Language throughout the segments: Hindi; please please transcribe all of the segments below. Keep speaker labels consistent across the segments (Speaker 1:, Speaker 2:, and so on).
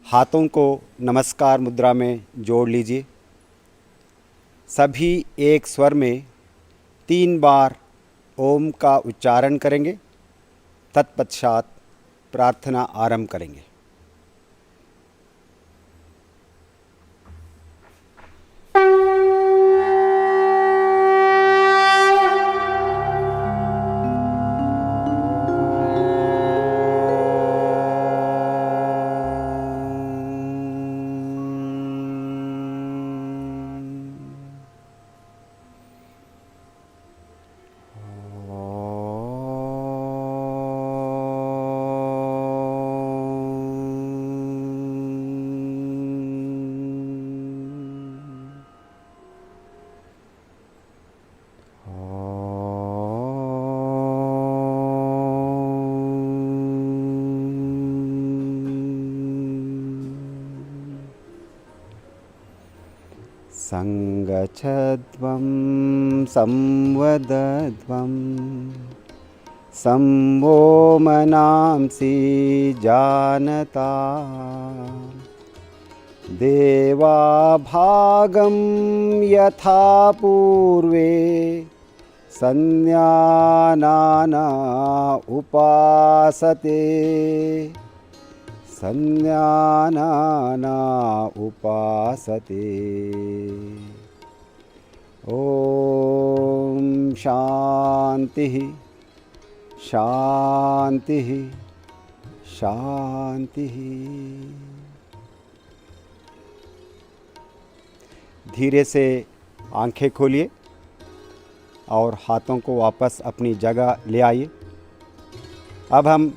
Speaker 1: हाथों को नमस्कार मुद्रा में जोड़ लीजिए। सभी एक स्वर में 3 बार ओम का उच्चारण करेंगे। तत्पश्चात प्रार्थना आरंभ करेंगे। संगच्छध्वं संवदध्वं संवो मनांसि जानता देवा भागं यथा पूर्वे संज्ञानाना उपासते संज्ञानाना उपासते। ओम शांति शांति शांति। धीरे से आंखें खोलिए और हाथों को वापस अपनी जगह ले आइए। अब हम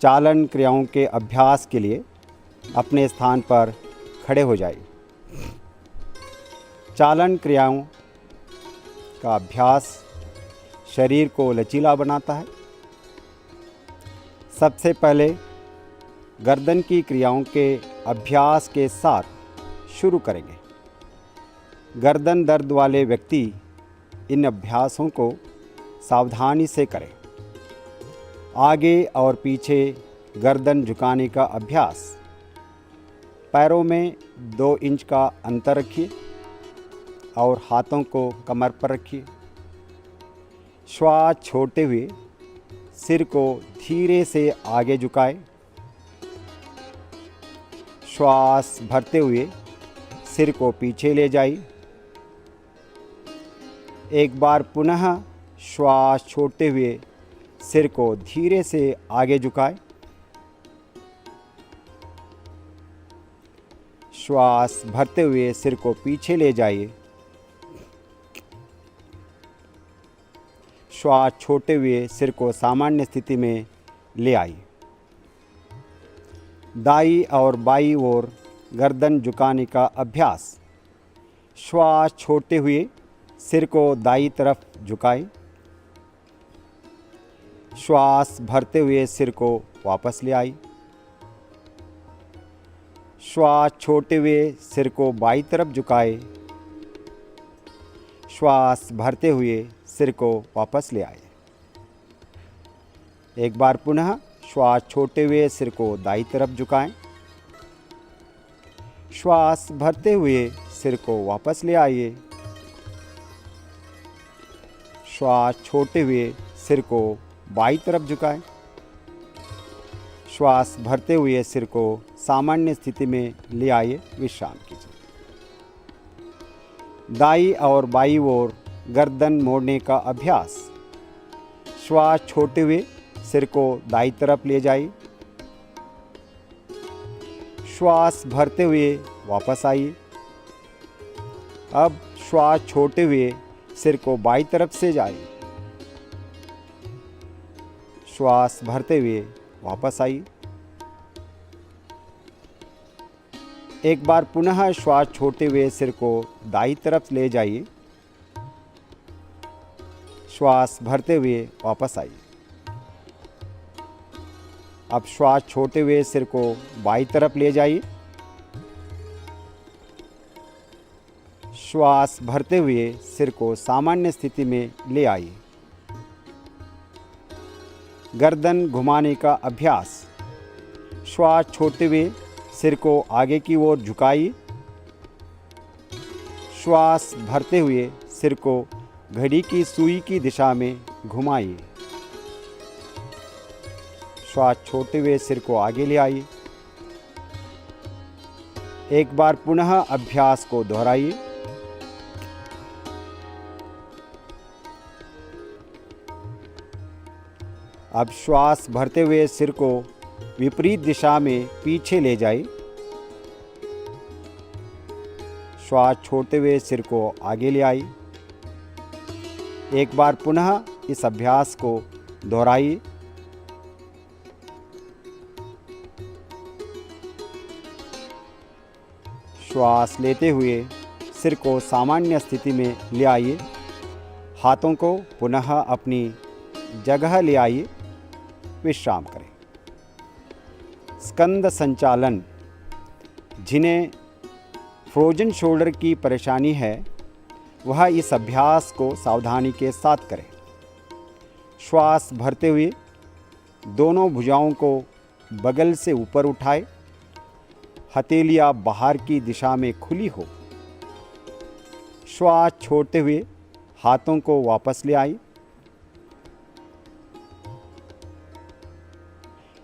Speaker 1: चालन क्रियाओं के अभ्यास के लिए अपने स्थान पर खड़े हो जाइए। चालन क्रियाओं का अभ्यास शरीर को लचीला बनाता है। सबसे पहले गर्दन की क्रियाओं के अभ्यास के साथ शुरू करेंगे। गर्दन दर्द वाले व्यक्ति इन अभ्यासों को सावधानी से करें। आगे और पीछे गर्दन झुकाने का अभ्यास। पैरों में 2 इंच का अंतर रखिए और हाथों को कमर पर रखिए। श्वास छोड़ते हुए सिर को धीरे से आगे झुकाएं। श्वास भरते हुए सिर को पीछे ले जाइए। एक बार पुनः श्वास छोड़ते हुए सिर को धीरे से आगे झुकाएं। श्वास भरते हुए सिर को पीछे ले जाइए। श्वास छोड़ते हुए सिर को सामान्य स्थिति में ले आइए। दाईं और बाईं ओर गर्दन झुकाने का अभ्यास। श्वास छोड़ते हुए सिर को दाईं तरफ झुकाएं। श्वास भरते हुए सिर को वापस ले आई। श्वास छोड़ते हुए सिर को बाईं तरफ झुकाए। श्वास भरते हुए सिर को वापस ले आए। एक बार पुनः श्वास छोड़ते हुए सिर को दाईं तरफ झुकाएं। श्वास भरते हुए सिर को वापस ले आइए। श्वास छोड़ते हुए सिर को बाईं तरफ झुकाएं। श्वास भरते हुए सिर को सामान्य स्थिति में ले आइए। विश्राम कीजिए। दाईं और बाईं ओर गर्दन मोड़ने का अभ्यास। श्वास छोड़ते हुए सिर को दाईं तरफ ले जाइए। श्वास भरते हुए वापस आइए। अब श्वास छोड़ते हुए सिर को बाईं तरफ से जाइए। श्वास भरते हुए वापस आइए। एक बार पुनः श्वास छोड़ते हुए सिर को दाईं तरफ ले जाइए। श्वास भरते हुए वापस आइए। अब श्वास छोड़ते हुए सिर को बाईं तरफ ले जाइए। श्वास भरते हुए सिर को सामान्य स्थिति में ले आइए। गर्दन घुमाने का अभ्यास। श्वास छोड़ते हुए सिर को आगे की ओर झुकाइए। श्वास भरते हुए सिर को घड़ी की सुई की दिशा में घुमाइए। श्वास छोड़ते हुए सिर को आगे ले आइए। एक बार पुनः अभ्यास को दोहराइए। अब श्वास भरते हुए सिर को विपरीत दिशा में पीछे ले जाइए। श्वास छोड़ते हुए सिर को आगे ले आइए। एक बार पुनः इस अभ्यास को दोहराइए। श्वास लेते हुए सिर को सामान्य स्थिति में ले आइए। हाथों को पुनः अपनी जगह ले आइए। विश्राम करें। स्कंद संचालन। जिन्हें फ्रोजन शोल्डर की परेशानी है वह इस अभ्यास को सावधानी के साथ करें। श्वास भरते हुए दोनों भुजाओं को बगल से ऊपर उठाएं। हथेलियां बाहर की दिशा में खुली हो। श्वास छोड़ते हुए हाथों को वापस ले आइए।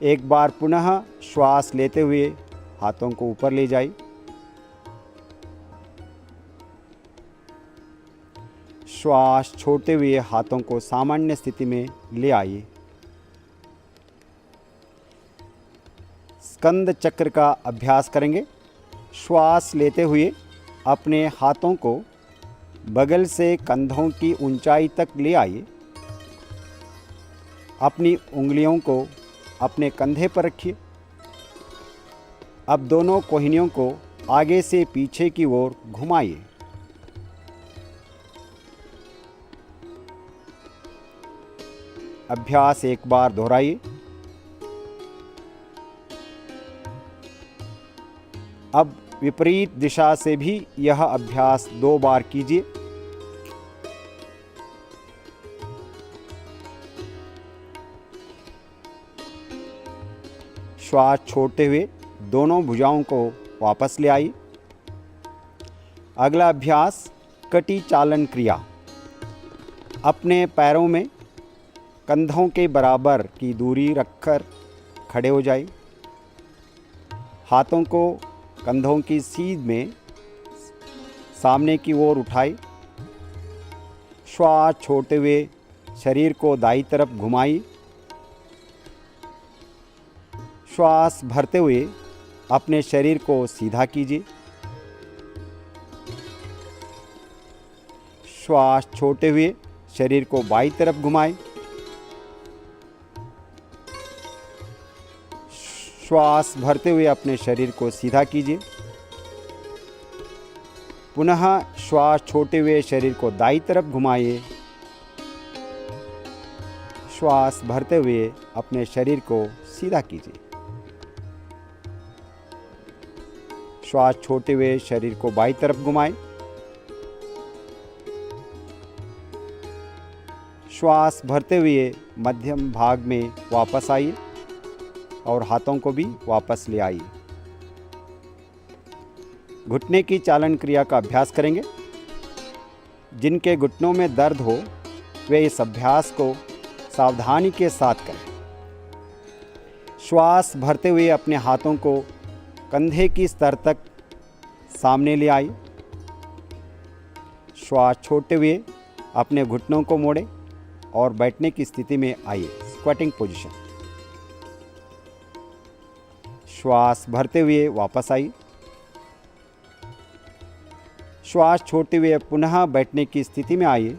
Speaker 1: एक बार पुनः श्वास लेते हुए हाथों को ऊपर ले जाइए। श्वास छोड़ते हुए हाथों को सामान्य स्थिति में ले आइए। स्कंद चक्र का अभ्यास करेंगे। श्वास लेते हुए अपने हाथों को बगल से कंधों की ऊंचाई तक ले आइए। अपनी उंगलियों को अपने कंधे पर रखिए। अब दोनों कोहनियों को आगे से पीछे की ओर घुमाइए। अभ्यास एक बार दोहराइए। अब विपरीत दिशा से भी यह अभ्यास 2 बार कीजिए। श्वास छोड़ते हुए दोनों भुजाओं को वापस ले आइए। अगला अभ्यास कटी चालन क्रिया। अपने पैरों में कंधों के बराबर की दूरी रखकर खड़े हो जाइए। हाथों को कंधों की सीध में सामने की ओर उठाइए। श्वास छोड़ते हुए शरीर को दाईं तरफ घुमाइए। श्वास भरते हुए अपने शरीर को सीधा कीजिए। श्वास छोड़ते हुए शरीर को बाईं तरफ घुमाएं। श्वास भरते हुए अपने शरीर को सीधा कीजिए। पुनः श्वास छोड़ते हुए शरीर को दाईं तरफ घुमाइए। श्वास भरते हुए अपने शरीर को सीधा कीजिए। श्वास छोड़ते हुए शरीर को बाईं तरफ घुमाएं। श्वास भरते हुए मध्यम भाग में वापस आइए और हाथों को भी वापस ले आइए। घुटने की चालन क्रिया का अभ्यास करेंगे। जिनके घुटनों में दर्द हो वे इस अभ्यास को सावधानी के साथ करें। श्वास भरते हुए अपने हाथों को कंधे की स्तर तक सामने ले आइए। श्वास छोड़ते हुए अपने घुटनों को मोड़ें और बैठने की स्थिति में आइए, स्क्वाटिंग पोजीशन। श्वास भरते हुए वापस आइए। श्वास छोड़ते हुए पुनः बैठने की स्थिति में आइए।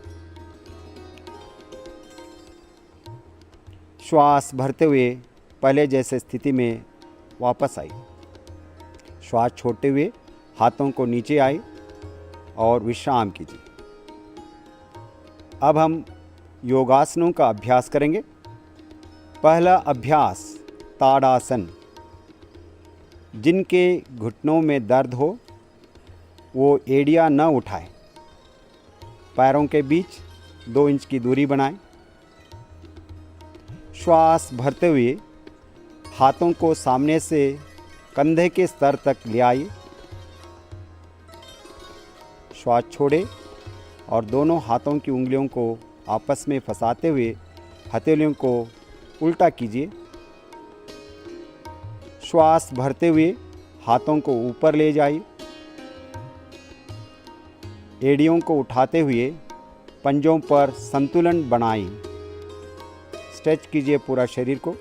Speaker 1: श्वास भरते हुए पहले जैसे स्थिति में वापस आइए। श्वास छोड़ते हुए हाथों को नीचे आए और विश्राम कीजिए। अब हम योगासनों का अभ्यास करेंगे। पहला अभ्यास ताड़ासन। जिनके घुटनों में दर्द हो वो एड़ियाँ न उठाए। पैरों के बीच 2 इंच की दूरी बनाएं। श्वास भरते हुए हाथों को सामने से कंधे के स्तर तक ले आइए। श्वास छोड़े और दोनों हाथों की उंगलियों को आपस में फंसाते हुए हथेलियों को उल्टा कीजिए। श्वास भरते हुए हाथों को ऊपर ले जाइए। एड़ियों को उठाते हुए पंजों पर संतुलन बनाइए। स्ट्रेच कीजिए पूरा शरीर को।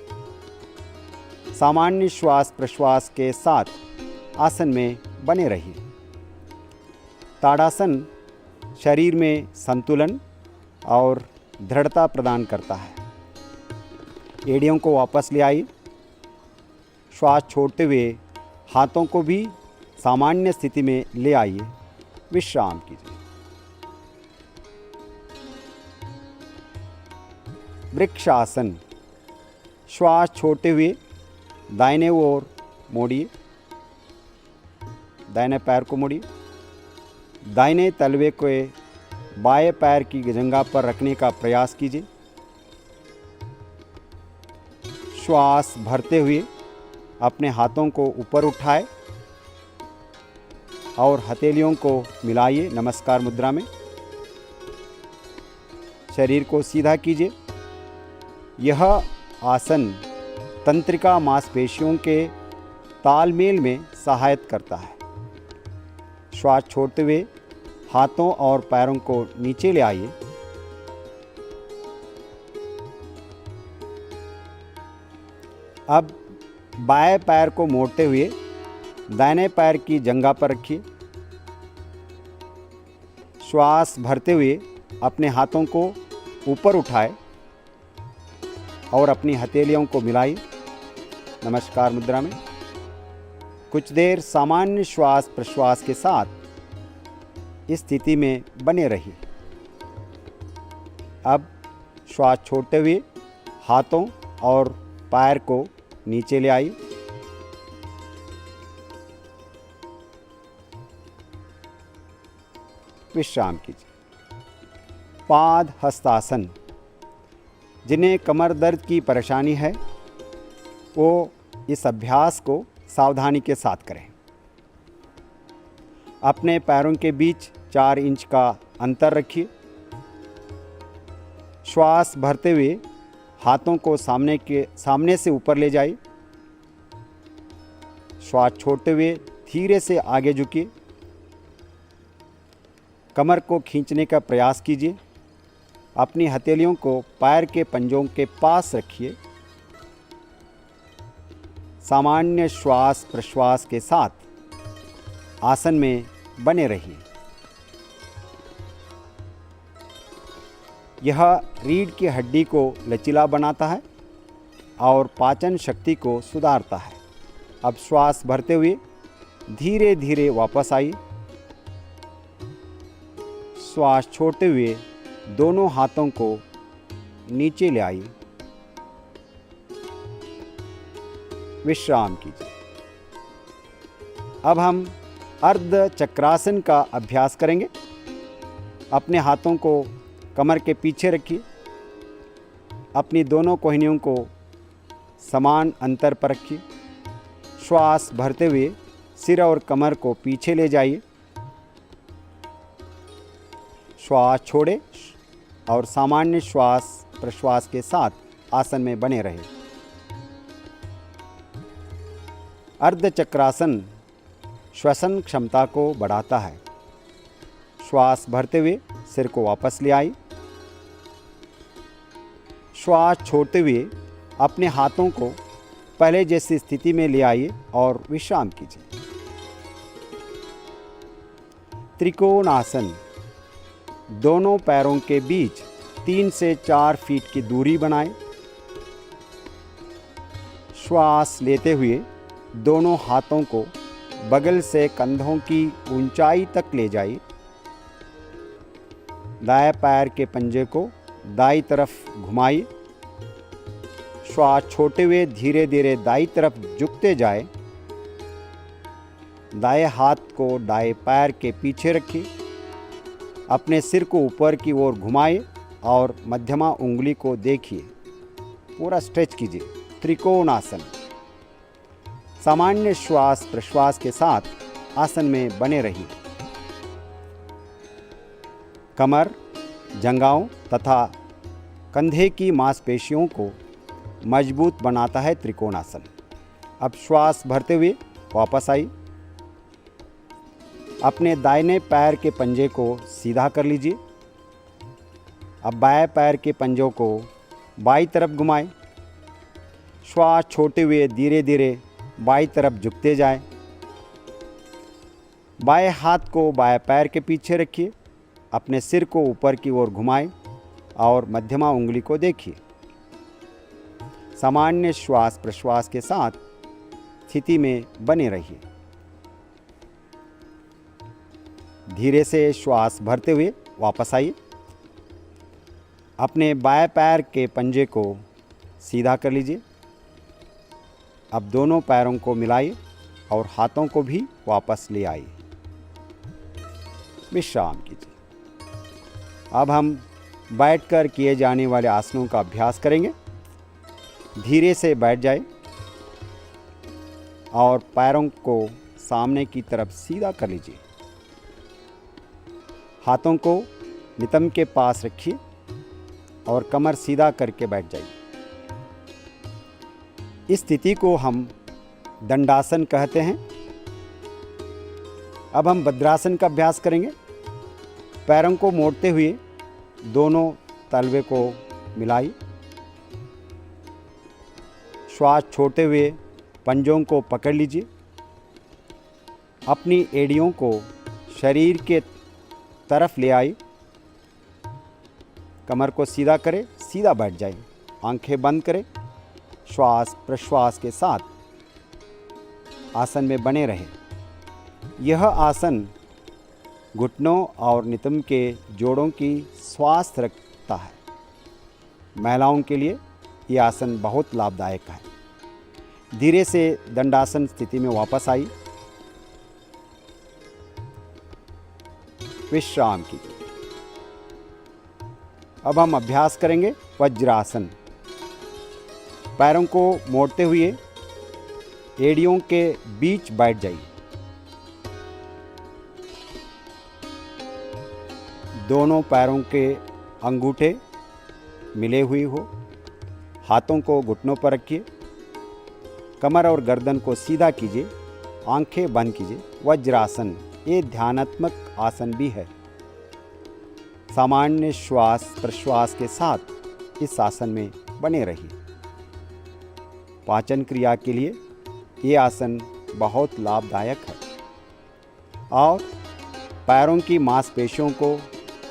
Speaker 1: सामान्य श्वास प्रश्वास के साथ आसन में बने रहिए। ताड़ासन शरीर में संतुलन और दृढ़ता प्रदान करता है। एड़ियों को वापस ले आइए। श्वास छोड़ते हुए हाथों को भी सामान्य स्थिति में ले आइए। विश्राम कीजिए। वृक्षासन। श्वास छोड़ते हुए दाहिने ओर मोड़िए। दाहिने पैर को मोड़िए। दाहिने तलवे को बाएं पैर की जंघा पर रखने का प्रयास कीजिए। श्वास भरते हुए अपने हाथों को ऊपर उठाए और हथेलियों को मिलाइए नमस्कार मुद्रा में। शरीर को सीधा कीजिए। यह आसन तंत्रिका मांसपेशियों के तालमेल में सहायता करता है। श्वास छोड़ते हुए हाथों और पैरों को नीचे ले आइए। अब बाएं पैर को मोड़ते हुए दाहिने पैर की जंघा पर रखिए। श्वास भरते हुए अपने हाथों को ऊपर उठाए और अपनी हथेलियों को मिलाइए नमस्कार मुद्रा में। कुछ देर सामान्य श्वास प्रश्वास के साथ इस स्थिति में बने रहिए। अब श्वास छोड़ते हुए हाथों और पैर को नीचे ले आइए। विश्राम कीजिए। पाद हस्तासन। जिन्हें कमर दर्द की परेशानी है वो इस अभ्यास को सावधानी के साथ करें। अपने पैरों के बीच 4 इंच का अंतर रखिए। श्वास भरते हुए हाथों को सामने से ऊपर ले जाइए। श्वास छोड़ते हुए धीरे से आगे झुकिए। कमर को खींचने का प्रयास कीजिए। अपनी हथेलियों को पैर के पंजों के पास रखिए। सामान्य श्वास प्रश्वास के साथ आसन में बने रहिए। यह रीढ़ की हड्डी को लचीला बनाता है और पाचन शक्ति को सुधारता है। अब श्वास भरते हुए धीरे धीरे वापस आइए। श्वास छोड़ते हुए दोनों हाथों को नीचे ले आइए। विश्राम कीजिए। अब हम अर्ध चक्रासन का अभ्यास करेंगे। अपने हाथों को कमर के पीछे रखिए। अपनी दोनों कोहनियों को समान अंतर पर रखिए। श्वास भरते हुए सिर और कमर को पीछे ले जाइए। श्वास छोड़े और सामान्य श्वास प्रश्वास के साथ आसन में बने रहें। अर्ध चक्रासन श्वसन क्षमता को बढ़ाता है। श्वास भरते हुए सिर को वापस ले आई। श्वास छोड़ते हुए अपने हाथों को पहले जैसी स्थिति में ले आइए और विश्राम कीजिए। त्रिकोणासन। दोनों पैरों के बीच 3 से 4 फीट की दूरी बनाएं। श्वास लेते हुए दोनों हाथों को बगल से कंधों की ऊंचाई तक ले जाइए। दाएं पैर के पंजे को दाईं तरफ घुमाइए। श्वास छोड़ते हुए धीरे धीरे दाईं तरफ झुकते जाए। दाएं हाथ को दाएं पैर के पीछे रखिए। अपने सिर को ऊपर की ओर घुमाइए और मध्यमा उंगली को देखिए। पूरा स्ट्रेच कीजिए। त्रिकोणासन। सामान्य श्वास प्रश्वास के साथ आसन में बने रहिए। कमर, जंघाओं तथा कंधे की मांसपेशियों को मजबूत बनाता है त्रिकोणासन। अब श्वास भरते हुए वापस आइए। अपने दाहिने पैर के पंजे को सीधा कर लीजिए। अब बाएं पैर के पंजों को बाईं तरफ घुमाएं। श्वास छोड़ते हुए धीरे धीरे बाईं तरफ झुकते जाएं। बाएं हाथ को बाएं पैर के पीछे रखिए। अपने सिर को ऊपर की ओर घुमाएं और मध्यमा उंगली को देखिए। सामान्य श्वास प्रश्वास के साथ स्थिति में बने रहिए। धीरे से श्वास भरते हुए वापस आइए। अपने बाएं पैर के पंजे को सीधा कर लीजिए। अब दोनों पैरों को मिलाइए और हाथों को भी वापस ले आइए। विश्राम कीजिए। अब हम बैठकर किए जाने वाले आसनों का अभ्यास करेंगे। धीरे से बैठ जाए और पैरों को सामने की तरफ सीधा कर लीजिए। हाथों को नितंब के पास रखिए और कमर सीधा करके बैठ जाइए। इस स्थिति को हम दंडासन कहते हैं। अब हम भद्रासन का अभ्यास करेंगे। पैरों को मोड़ते हुए दोनों तलवे को मिलाइए। श्वास छोड़ते हुए पंजों को पकड़ लीजिए। अपनी एड़ियों को शरीर के तरफ ले आई। कमर को सीधा करें, सीधा बैठ जाए। आंखें बंद करें। श्वास प्रश्वास के साथ आसन में बने रहे। यह आसन घुटनों और नितंब के जोड़ों की स्वास्थ्य रखता है। महिलाओं के लिए यह आसन बहुत लाभदायक है। धीरे से दंडासन स्थिति में वापस आई। विश्राम कीजिए। अब हम अभ्यास करेंगे वज्रासन। पैरों को मोड़ते हुए एड़ियों के बीच बैठ जाइए। दोनों पैरों के अंगूठे मिले हुए हो। हाथों को घुटनों पर रखिए। कमर और गर्दन को सीधा कीजिए। आंखें बंद कीजिए। वज्रासन ये ध्यानात्मक आसन भी है। सामान्य श्वास प्रश्वास के साथ इस आसन में बने रहिए। पाचन क्रिया के लिए ये आसन बहुत लाभदायक है और पैरों की मांसपेशियों को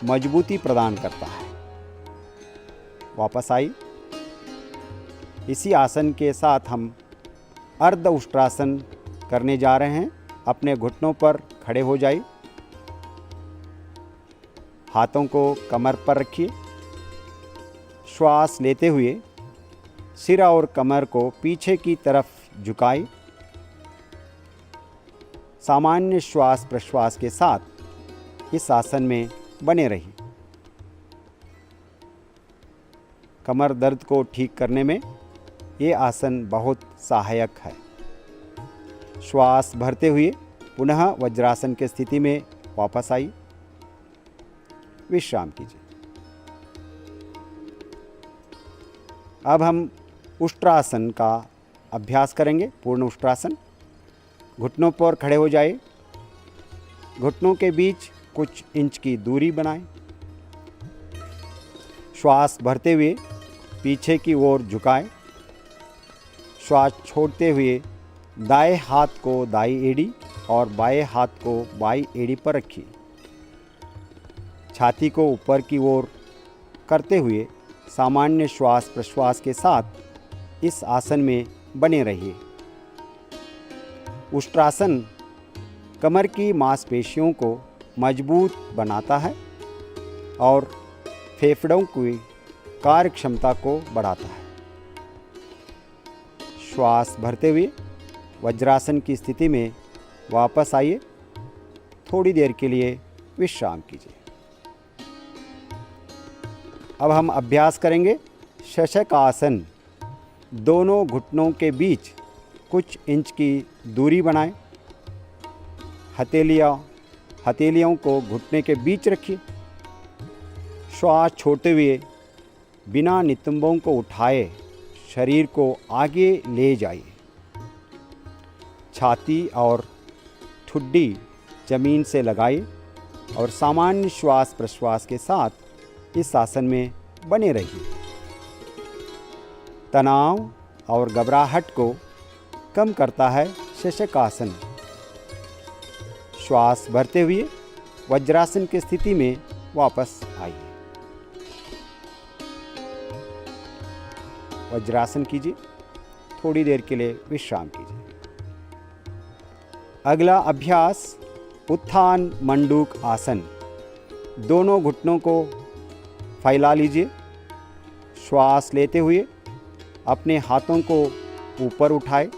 Speaker 1: मजबूती प्रदान करता है। वापस आई। इसी आसन के साथ हम अर्ध उष्ट्रासन करने जा रहे हैं। अपने घुटनों पर खड़े हो जाइए। हाथों को कमर पर रखिए। श्वास लेते हुए सिर और कमर को पीछे की तरफ झुकाई। सामान्य श्वास प्रश्वास के साथ इस आसन में बने रहिए। कमर दर्द को ठीक करने में ये आसन बहुत सहायक है। श्वास भरते हुए पुनः वज्रासन की स्थिति में वापस आई। विश्राम कीजिए। अब हम उष्ट्रासन का अभ्यास करेंगे। पूर्ण उष्ट्रासन। घुटनों पर खड़े हो जाइए। घुटनों के बीच कुछ इंच की दूरी बनाएं। श्वास भरते हुए पीछे की ओर झुकाएं। श्वास छोड़ते हुए दाएं हाथ को दाईं एड़ी और बाएं हाथ को बाईं एड़ी पर रखिए। छाती को ऊपर की ओर करते हुए सामान्य श्वास प्रश्वास के साथ इस आसन में बने रहिए। उष्ट्रासन कमर की मांसपेशियों को मजबूत बनाता है और फेफड़ों की कार्यक्षमता को बढ़ाता है। श्वास भरते हुए वज्रासन की स्थिति में वापस आइए। थोड़ी देर के लिए विश्राम कीजिए। अब हम अभ्यास करेंगे शशक आसन। दोनों घुटनों के बीच कुछ इंच की दूरी बनाएं। हथेलियों को घुटने के बीच रखिए। श्वास छोड़ते हुए बिना नितंबों को उठाए शरीर को आगे ले जाइए। छाती और ठुड्डी जमीन से लगाइए और सामान्य श्वास प्रश्वास के साथ इस आसन में बने रहिए। तनाव और घबराहट को कम करता है शशक आसन। श्वास भरते हुए वज्रासन की स्थिति में वापस आइए। वज्रासन कीजिए, थोड़ी देर के लिए विश्राम कीजिए। अगला अभ्यास उत्थान मंडूक आसन। दोनों घुटनों को फैला लीजिए। श्वास लेते हुए अपने हाथों को ऊपर उठाए।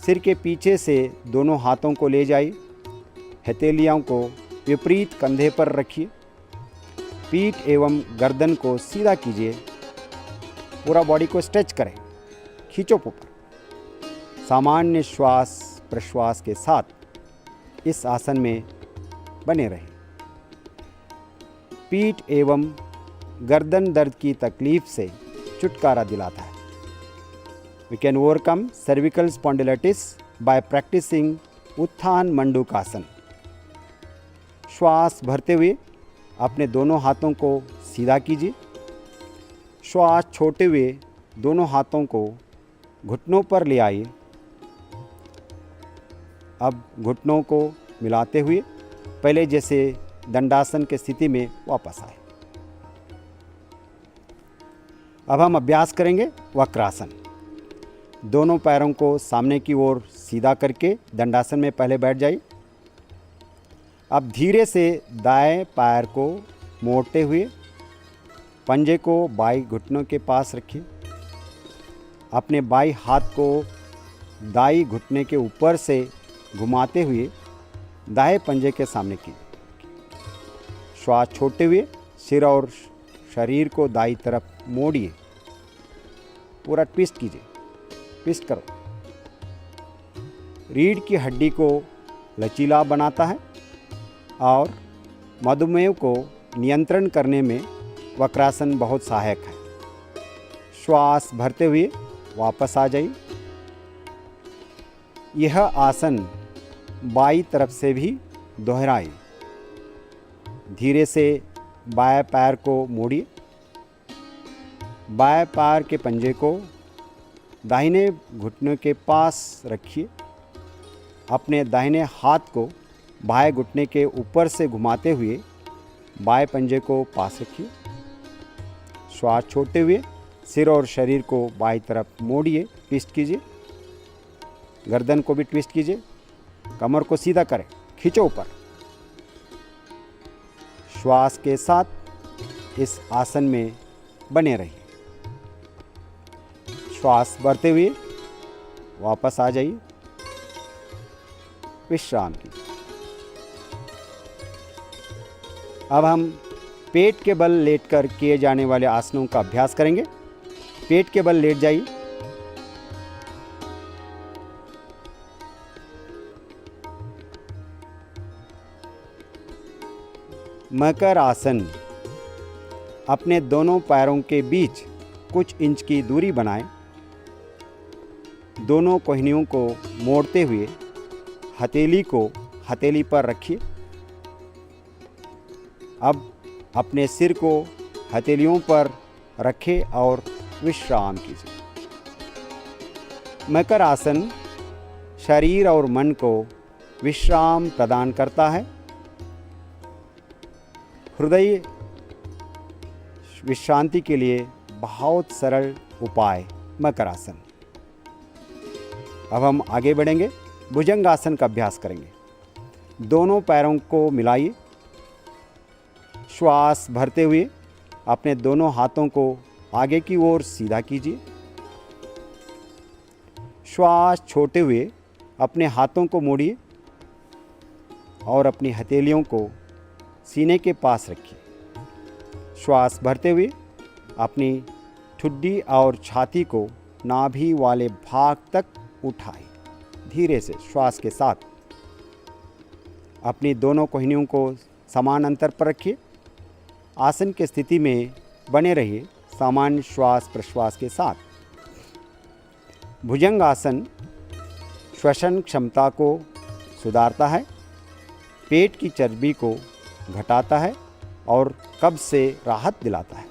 Speaker 1: सिर के पीछे से दोनों हाथों को ले जाइए। हथेलियों को विपरीत कंधे पर रखिए। पीठ एवं गर्दन को सीधा कीजिए। पूरा बॉडी को स्ट्रेच करें, खींचो ऊपर। सामान्य श्वास प्रश्वास के साथ इस आसन में बने रहें। पीठ एवं गर्दन दर्द की तकलीफ से छुटकारा दिलाता है। We can overcome cervical spondylitis by practicing उत्थान मंडूक आसन। श्वास भरते हुए अपने दोनों हाथों को सीधा कीजिए। श्वास छोड़ते हुए दोनों हाथों को घुटनों पर ले आइए। अब घुटनों को मिलाते हुए पहले जैसे दंडासन की स्थिति में वापस आए। अब हम अभ्यास करेंगे वक्रासन। दोनों पैरों को सामने की ओर सीधा करके दंडासन में पहले बैठ जाइए। अब धीरे से दाएं पैर को मोड़ते हुए पंजे को बाई घुटनों के पास रखिए। अपने बाई हाथ को दाई घुटने के ऊपर से घुमाते हुए दाएं पंजे के सामने कीजिए। श्वास छोड़ते हुए सिर और शरीर को दाई तरफ मोड़िए। पूरा ट्विस्ट कीजिए, ट्विस्ट करो। रीढ़ की हड्डी को लचीला बनाता है और मधुमेह को नियंत्रण करने में वक्रासन बहुत सहायक है। श्वास भरते हुए वापस आ जाइए। यह आसन बाईं तरफ से भी दोहराइए। धीरे से बाएं पैर को मोड़िए। बाएं पैर के पंजे को दाहिने घुटने के पास रखिए। अपने दाहिने हाथ को बाएं घुटने के ऊपर से घुमाते हुए बाएं पंजे को पास रखिए। श्वास छोड़ते हुए सिर और शरीर को बाईं तरफ मोड़िए, ट्विस्ट कीजिए। गर्दन को भी ट्विस्ट कीजिए। कमर को सीधा करें, खींचो ऊपर। श्वास के साथ इस आसन में बने रहिए। श्वास भरते हुए वापस आ जाइए। विश्राम कीजिए। अब हम पेट के बल लेटकर किए जाने वाले आसनों का अभ्यास करेंगे। पेट के बल लेट जाइए। मकर आसन। अपने दोनों पैरों के बीच कुछ इंच की दूरी बनाएं। दोनों कोहनियों को मोड़ते हुए हथेली को हथेली पर रखिए। अब अपने सिर को हथेलियों पर रखें और विश्राम कीजिए। मकर आसन शरीर और मन को विश्राम प्रदान करता है। हृदय विश्रांति के लिए बहुत सरल उपाय मकर आसन। अब हम आगे बढ़ेंगे, भुजंगासन का अभ्यास करेंगे। दोनों पैरों को मिलाइए। श्वास भरते हुए अपने दोनों हाथों को आगे की ओर सीधा कीजिए। श्वास छोड़ते हुए अपने हाथों को मोड़िए और अपनी हथेलियों को सीने के पास रखिए। श्वास भरते हुए अपनी ठुड्डी और छाती को नाभि वाले भाग तक उठाए। धीरे से श्वास के साथ अपनी दोनों कोहनियों को समान अंतर पर रखिए। आसन की स्थिति में बने रहिए सामान्य श्वास प्रश्वास के साथ। भुजंग आसन श्वसन क्षमता को सुधारता है, पेट की चर्बी को घटाता है और कब्ज से राहत दिलाता है।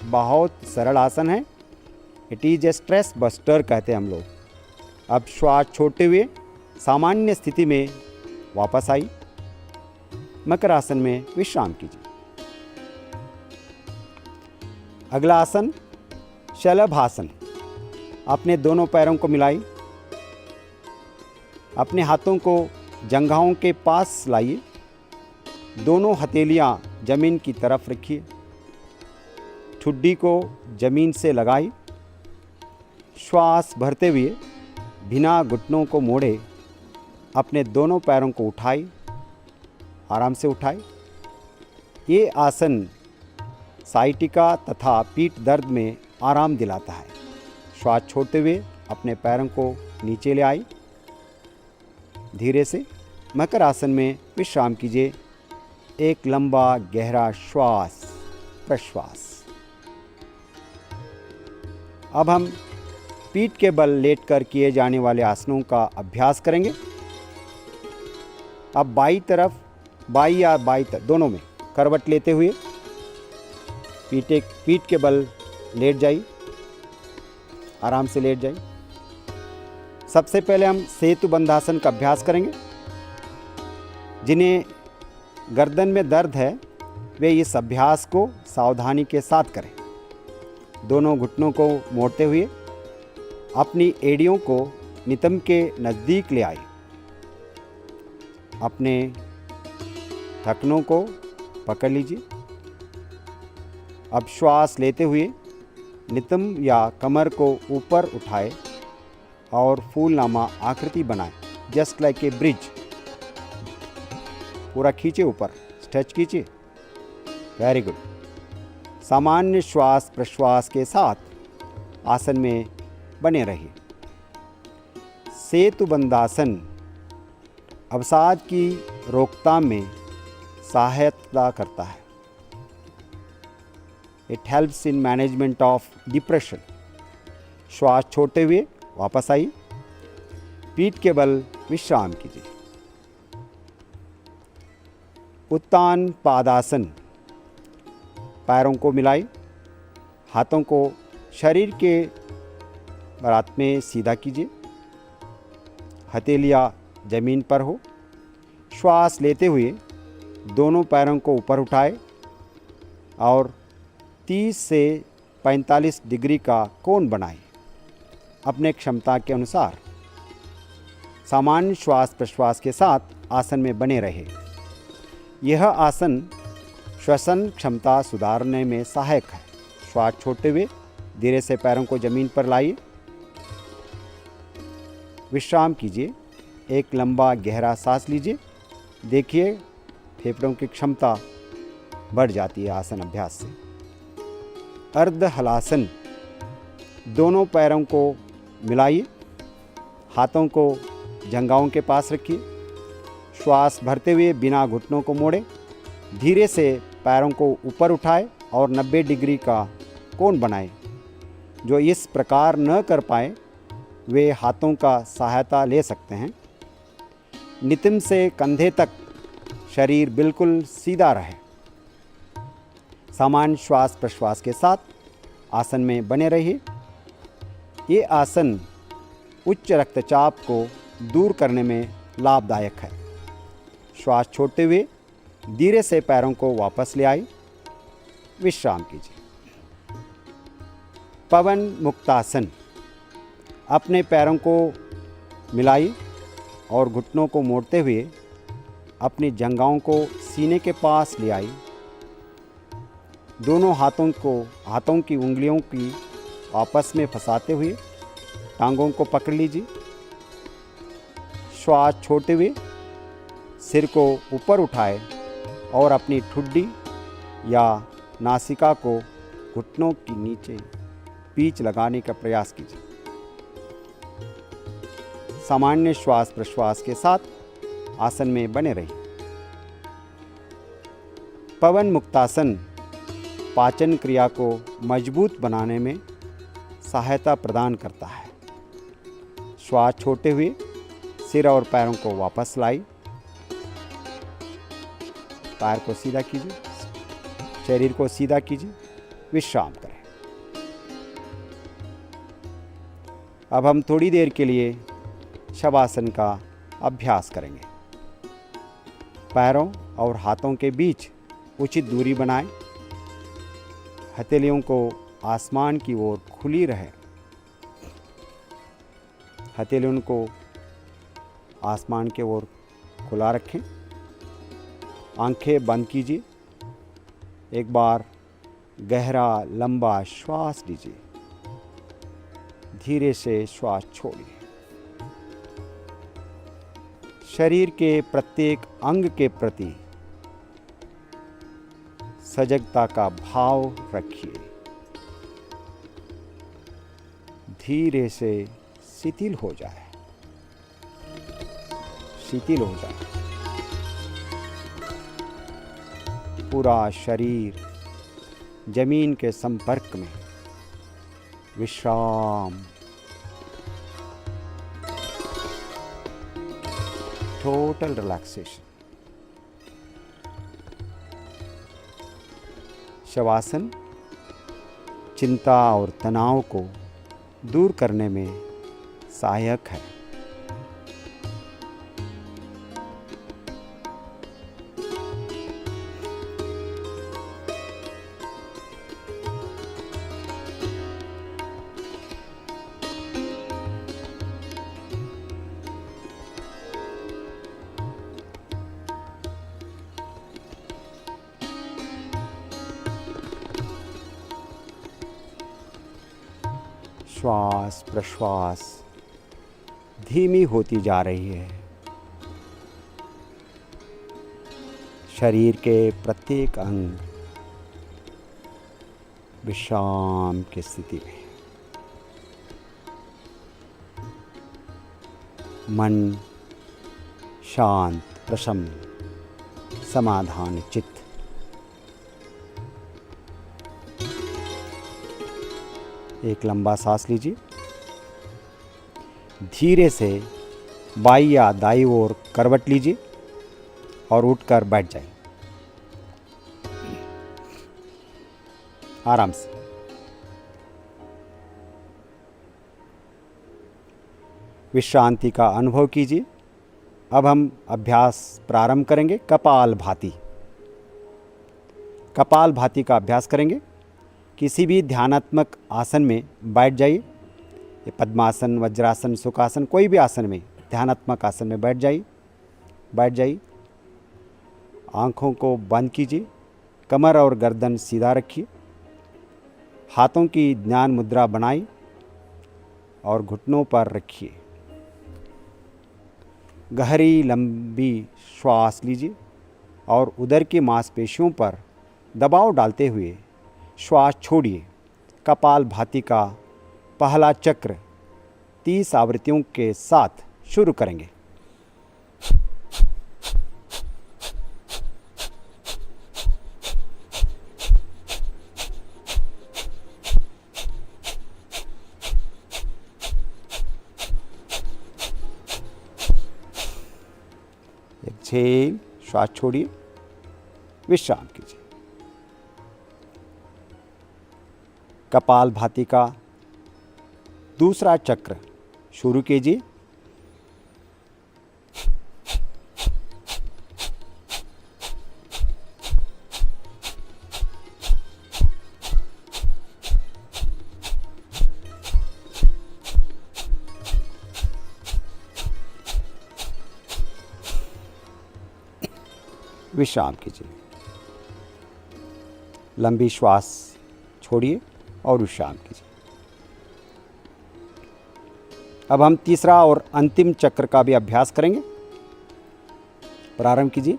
Speaker 1: बहुत सरल आसन है। It is a stress buster कहते हैं हम लोग। अब श्वास छोड़ते हुए सामान्य स्थिति में वापस आई। मकर आसन में विश्राम कीजिए। अगला आसन शलभासन। अपने दोनों पैरों को मिलाई, अपने हाथों को जंघाओं के पास लाइए, दोनों हथेलियां जमीन की तरफ रखिए, ठुड्डी को जमीन से लगाई। श्वास भरते हुए बिना घुटनों को मोड़े अपने दोनों पैरों को उठाई, आराम से उठाई। ये आसन साइटिका तथा पीठ दर्द में आराम दिलाता है। श्वास छोड़ते हुए अपने पैरों को नीचे ले आई। धीरे से मकर आसन में विश्राम कीजिए। एक लंबा गहरा श्वास प्रश्वास। अब हम पीठ के बल लेटकर किए जाने वाले आसनों का अभ्यास करेंगे। अब बाई या बाई तरफ दोनों में करवट लेते हुए पीठ के बल लेट जाइए, आराम से लेट जाइए। सबसे पहले हम सेतु बंधासन का अभ्यास करेंगे। जिन्हें गर्दन में दर्द है वे इस अभ्यास को सावधानी के साथ करें। दोनों घुटनों को मोड़ते हुए अपनी एड़ियों को नितंब के नज़दीक ले आए। अपने थकनों को पकड़ लीजिए। अब श्वास लेते हुए नितंब या कमर को ऊपर उठाए और फूलनामा आकृति बनाएं, जस्ट लाइक ए ब्रिज। पूरा खींचे, ऊपर स्ट्रेच कीजिए। Very good. सामान्य श्वास प्रश्वास के साथ आसन में बने रहिए। सेतु बंधासन अवसाद की रोकथाम में सहायता करता है। It helps in management of depression. श्वास छोड़ते हुए वापस आइए। पीठ के बल विश्राम कीजिए। उत्तान पादासन। पैरों को मिलाई, हाथों को शरीर के रात में सीधा कीजिए, हथेलियां जमीन पर हो। श्वास लेते हुए दोनों पैरों को ऊपर उठाए और 30 से 45 डिग्री का कोण बनाए। अपने क्षमता के अनुसार सामान्य श्वास प्रश्वास के साथ आसन में बने रहे। यह आसन श्वसन क्षमता सुधारने में सहायक है। श्वास छोड़ते हुए धीरे से पैरों को जमीन पर लाइए। विश्राम कीजिए। एक लंबा गहरा सांस लीजिए। देखिए फेफड़ों की क्षमता बढ़ जाती है आसन अभ्यास से। अर्ध हलासन। दोनों पैरों को मिलाइए, हाथों को जंघाओं के पास रखिए। श्वास भरते हुए बिना घुटनों को मोड़े धीरे से पैरों को ऊपर उठाए और 90 डिग्री का कोण बनाए। जो इस प्रकार न कर पाए वे हाथों का सहायता ले सकते हैं। नितंब से कंधे तक शरीर बिल्कुल सीधा रहे। सामान्य श्वास प्रश्वास के साथ आसन में बने रहिए। ये आसन उच्च रक्तचाप को दूर करने में लाभदायक है। श्वास छोड़ते हुए धीरे से पैरों को वापस ले आई। विश्राम कीजिए। पवन मुक्तासन। अपने पैरों को मिलाई और घुटनों को मोड़ते हुए अपनी जंघाओं को सीने के पास ले आई। दोनों हाथों की उंगलियों की आपस में फंसाते हुए टांगों को पकड़ लीजिए। श्वास छोड़ते हुए सिर को ऊपर उठाए और अपनी ठुड्डी या नासिका को घुटनों के नीचे बीच लगाने का प्रयास कीजिए। सामान्य श्वास प्रश्वास के साथ आसन में बने रहिए। पवन मुक्तासन पाचन क्रिया को मजबूत बनाने में सहायता प्रदान करता है। श्वास छोड़ते हुए सिर और पैरों को वापस लाई। पैर को सीधा कीजिए, शरीर को सीधा कीजिए, विश्राम करें। अब हम थोड़ी देर के लिए शवासन का अभ्यास करेंगे। पैरों और हाथों के बीच उचित दूरी बनाएं। हथेलियों को आसमान की ओर खुली रहे। हथेलियों को आसमान की ओर खुला रखें। आंखें बंद कीजिए। एक बार गहरा लंबा श्वास लीजिए। धीरे से श्वास छोड़िए। शरीर के प्रत्येक अंग के प्रति सजगता का भाव रखिए। धीरे से शिथिल हो जाए, शिथिल हो जाए। पूरा शरीर जमीन के संपर्क में। विश्राम। Total relaxation. शवासन चिंता और तनाव को दूर करने में सहायक है। श्वास प्रश्वास धीमी होती जा रही है। शरीर के प्रत्येक अंग विश्राम की स्थिति में। मन शांत, प्रसन्न, समाधान चित्त। एक लंबा सांस लीजिए। धीरे से बाई या दाई ओर करवट लीजिए और उठकर बैठ जाइए। आराम से। विश्रांति का अनुभव कीजिए। अब हम अभ्यास प्रारंभ करेंगे। कपालभाति। कपालभाति का अभ्यास करेंगे। किसी भी ध्यानात्मक आसन में बैठ जाइए। पद्मासन, वज्रासन, सुखासन, कोई भी आसन में, ध्यानात्मक आसन में बैठ जाइए। बैठ जाइए। आँखों को बंद कीजिए। कमर और गर्दन सीधा रखिए। हाथों की ज्ञान मुद्रा बनाई और घुटनों पर रखिए। गहरी लंबी श्वास लीजिए और उदर की मांसपेशियों पर दबाव डालते हुए श्वास छोड़िए। कपालभाति का पहला चक्र 30 आवृत्तियों के साथ शुरू करेंगे। एक्सेल, श्वास छोड़िए, विश्राम कीजिए। कपालभाति का दूसरा चक्र शुरू कीजिए। विश्राम कीजिए। लंबी श्वास छोड़िए और विश्राम कीजिए। अब हम तीसरा और अंतिम चक्र का भी अभ्यास करेंगे। प्रारंभ कीजिए।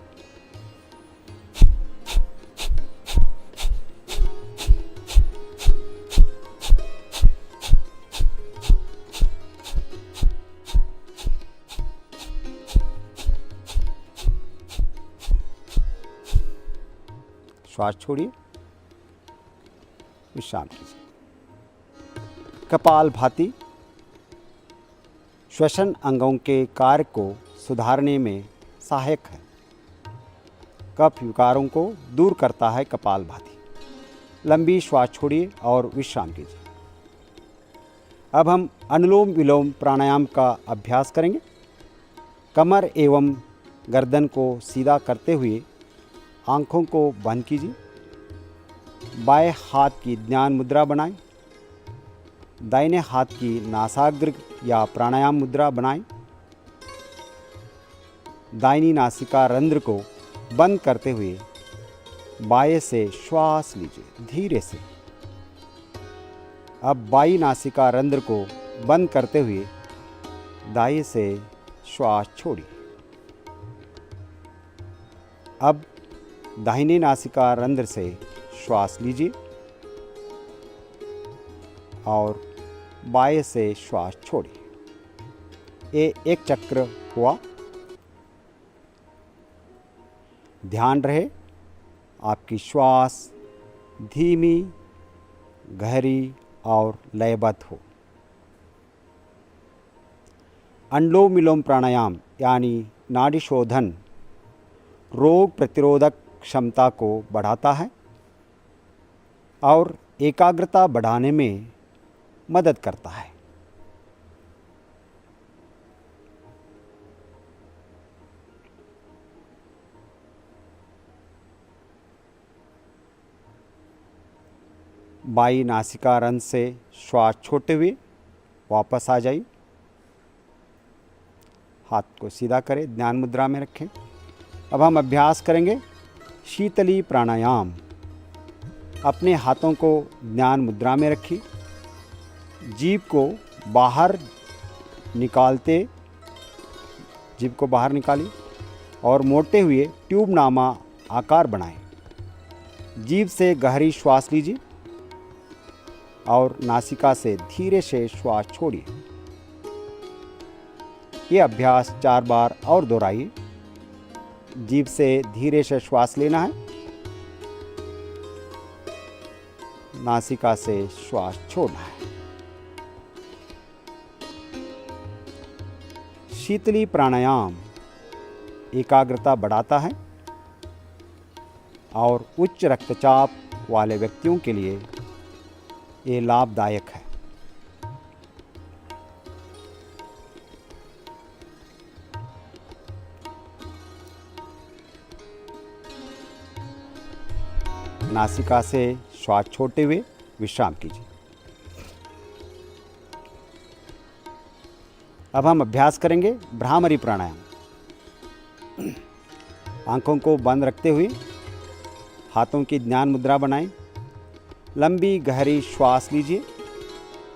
Speaker 1: श्वास छोड़िए, विश्राम कीजिए। कपालभाति श्वसन अंगों के कार्य को सुधारने में सहायक है। कफ विकारों को दूर करता है कपालभाति। लंबी श्वास छोड़िए और विश्राम कीजिए। अब हम अनुलोम विलोम प्राणायाम का अभ्यास करेंगे। कमर एवं गर्दन को सीधा करते हुए आंखों को बंद कीजिए। बाएं हाथ की ध्यान मुद्रा बनाएं। दाहिने हाथ की नासाग्र या प्राणायाम मुद्रा बनाएं। दाहिनी नासिका रंध्र को बंद करते हुए बाएं से श्वास लीजिए धीरे से। अब बाईं नासिका रंध्र को बंद करते हुए दाएं से श्वास छोड़िए। अब दाहिनी नासिका रंध्र से श्वास लीजिए और बाएं से श्वास छोड़िए। ये एक चक्र हुआ। ध्यान रहे आपकी श्वास धीमी, गहरी और लयबद्ध हो। अनुलोम विलोम प्राणायाम यानी नाड़ी शोधन रोग प्रतिरोधक क्षमता को बढ़ाता है और एकाग्रता बढ़ाने में मदद करता है। बाईं नासिका रंध्र से श्वास छोड़ते हुए वापस आ जाइए। हाथ को सीधा करें, ध्यान मुद्रा में रखें। अब हम अभ्यास करेंगे शीतली प्राणायाम। अपने हाथों को ध्यान मुद्रा में रखिए। जीभ को बाहर निकालिए और मोड़ते हुए ट्यूबनामा आकार बनाएं। जीभ से गहरी श्वास लीजिए और नासिका से धीरे से श्वास छोड़िए। ये अभ्यास 4 बार और दोहराइए। जीभ से धीरे से श्वास लेना है, नासिका से श्वास छोड़ना है। शीतली प्राणायाम एकाग्रता बढ़ाता है और उच्च रक्तचाप वाले व्यक्तियों के लिए ये लाभदायक है। नासिका से श्वास छोड़ते हुए विश्राम कीजिए। अब हम अभ्यास करेंगे भ्रामरी प्राणायाम। आंखों को बंद रखते हुए हाथों की ध्यान मुद्रा बनाएं। लंबी गहरी श्वास लीजिए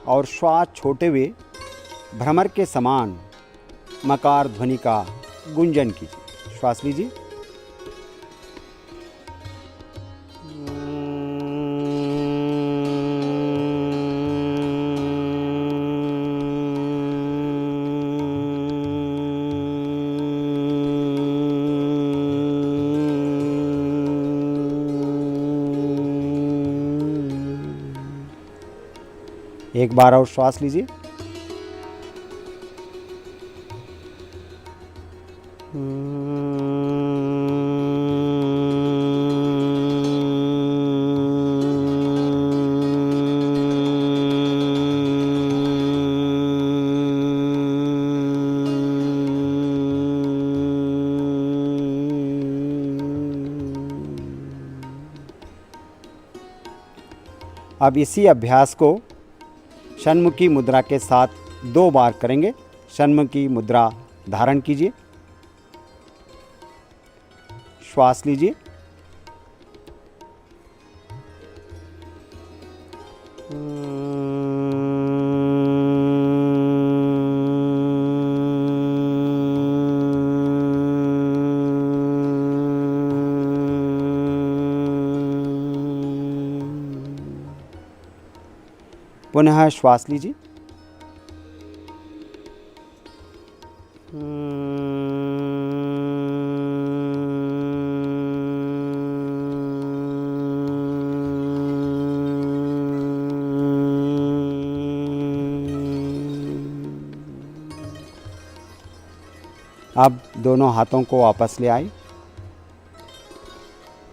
Speaker 1: और श्वास छोड़ते हुए भ्रमर के समान मकार ध्वनि का गुंजन कीजिए। श्वास लीजिए। एक बार और श्वास लीजिए। अब इसी अभ्यास को षण्मुखी मुद्रा के साथ 2 बार करेंगे। षण्मुखी मुद्रा धारण कीजिए। श्वास लीजिए। पुनः श्वास लीजिए। अब दोनों हाथों को वापस ले आए।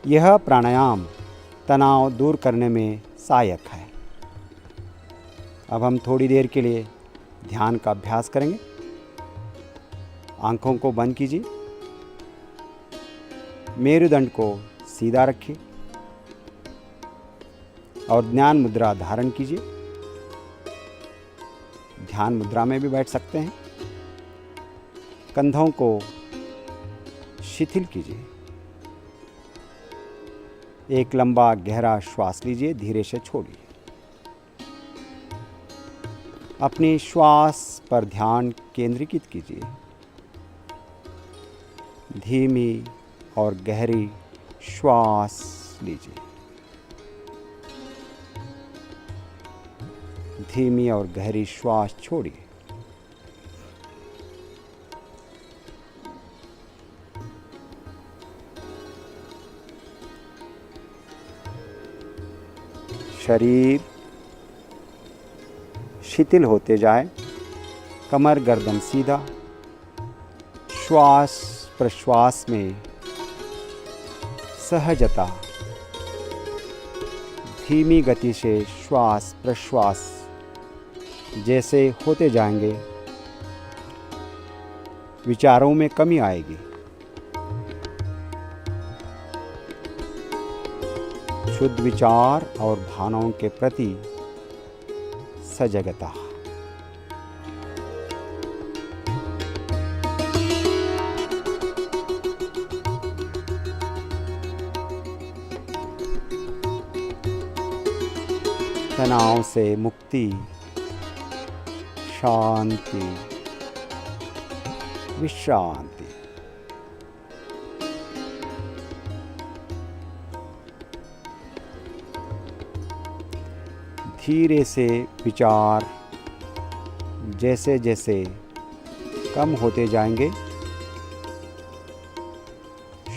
Speaker 1: यह प्राणायाम तनाव दूर करने में सहायक है। अब हम थोड़ी देर के लिए ध्यान का अभ्यास करेंगे। आंखों को बंद कीजिए, मेरुदंड को सीधा रखिए और ध्यान मुद्रा धारण कीजिए। ध्यान मुद्रा में भी बैठ सकते हैं। कंधों को शिथिल कीजिए। एक लंबा गहरा श्वास लीजिए, धीरे से छोड़िए। अपनी श्वास पर ध्यान केंद्रीकृत कीजिए। धीमी और गहरी श्वास लीजिए। धीमी और गहरी श्वास छोड़िए। शरीर शिथिल होते जाए, कमर गर्दन सीधा। श्वास प्रश्वास में सहजता, धीमी गति से श्वास प्रश्वास जैसे होते जाएंगे, विचारों में कमी आएगी। शुद्ध विचार और भावनाओं के प्रति सजगता। तनाव से मुक्ति, शांति, विश्रांति। धीरे से विचार जैसे जैसे कम होते जाएंगे,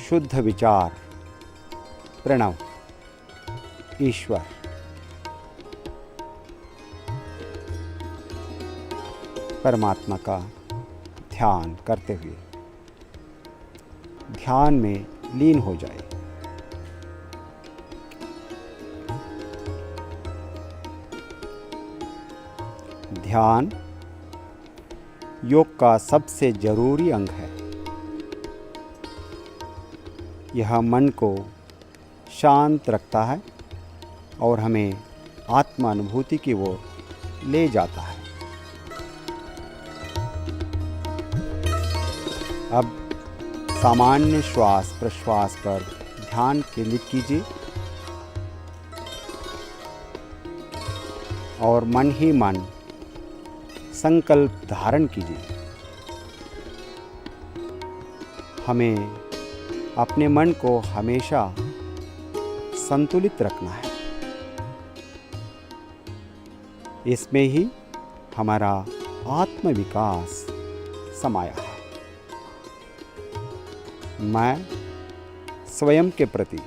Speaker 1: शुद्ध विचार, प्रणव, ईश्वर, परमात्मा का ध्यान करते हुए ध्यान में लीन हो जाए। ध्यान योग का सबसे जरूरी अंग है। यह मन को शांत रखता है और हमें आत्मानुभूति की ओर ले जाता है। अब सामान्य श्वास प्रश्वास पर ध्यान केंद्रित कीजिए और मन ही मन संकल्प धारण कीजिए। हमें अपने मन को हमेशा संतुलित रखना है। इसमें ही हमारा आत्मविकास समाया है। मैं स्वयं के प्रति,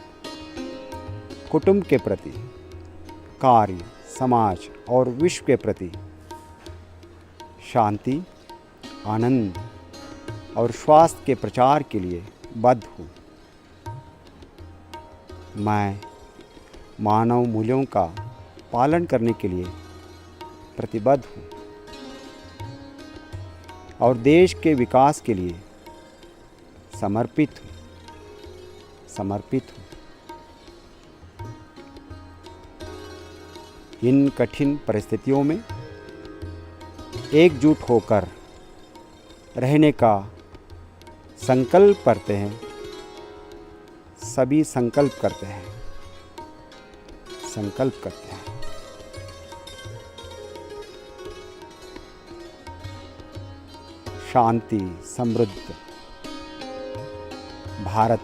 Speaker 1: कुटुंब के प्रति, कार्य, समाज और विश्व के प्रति शांति, आनंद और स्वास्थ्य के प्रचार के लिए बद्ध हूँ। मैं मानव मूल्यों का पालन करने के लिए प्रतिबद्ध हूँ और देश के विकास के लिए समर्पित हूँ। इन कठिन परिस्थितियों में एकजुट होकर रहने का संकल्प करते हैं। सभी संकल्प करते हैं। शांति, समृद्ध भारत,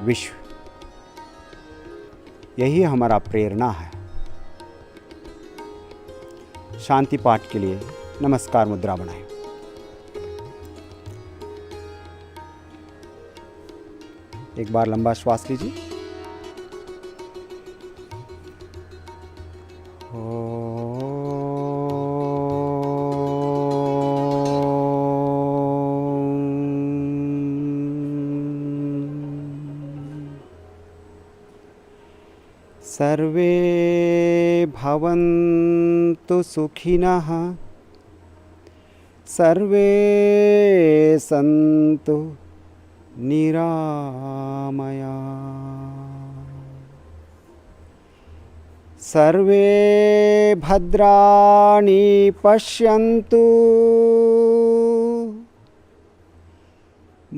Speaker 1: विश्व, यही हमारा प्रेरणा है। शांति पाठ के लिए नमस्कार मुद्रा बनाएं। एक बार लंबा श्वास लीजिए। सर्वे भवन्तु सुखिनः सर्वे सन्तु निरामया सर्वे भद्राणि पश्यन्तु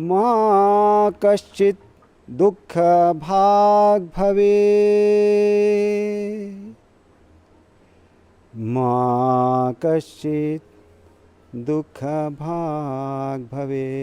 Speaker 1: मा कश्चित् दुःखभाग् भवेत् मा कश्चित् दुःखभाग् भवेत्।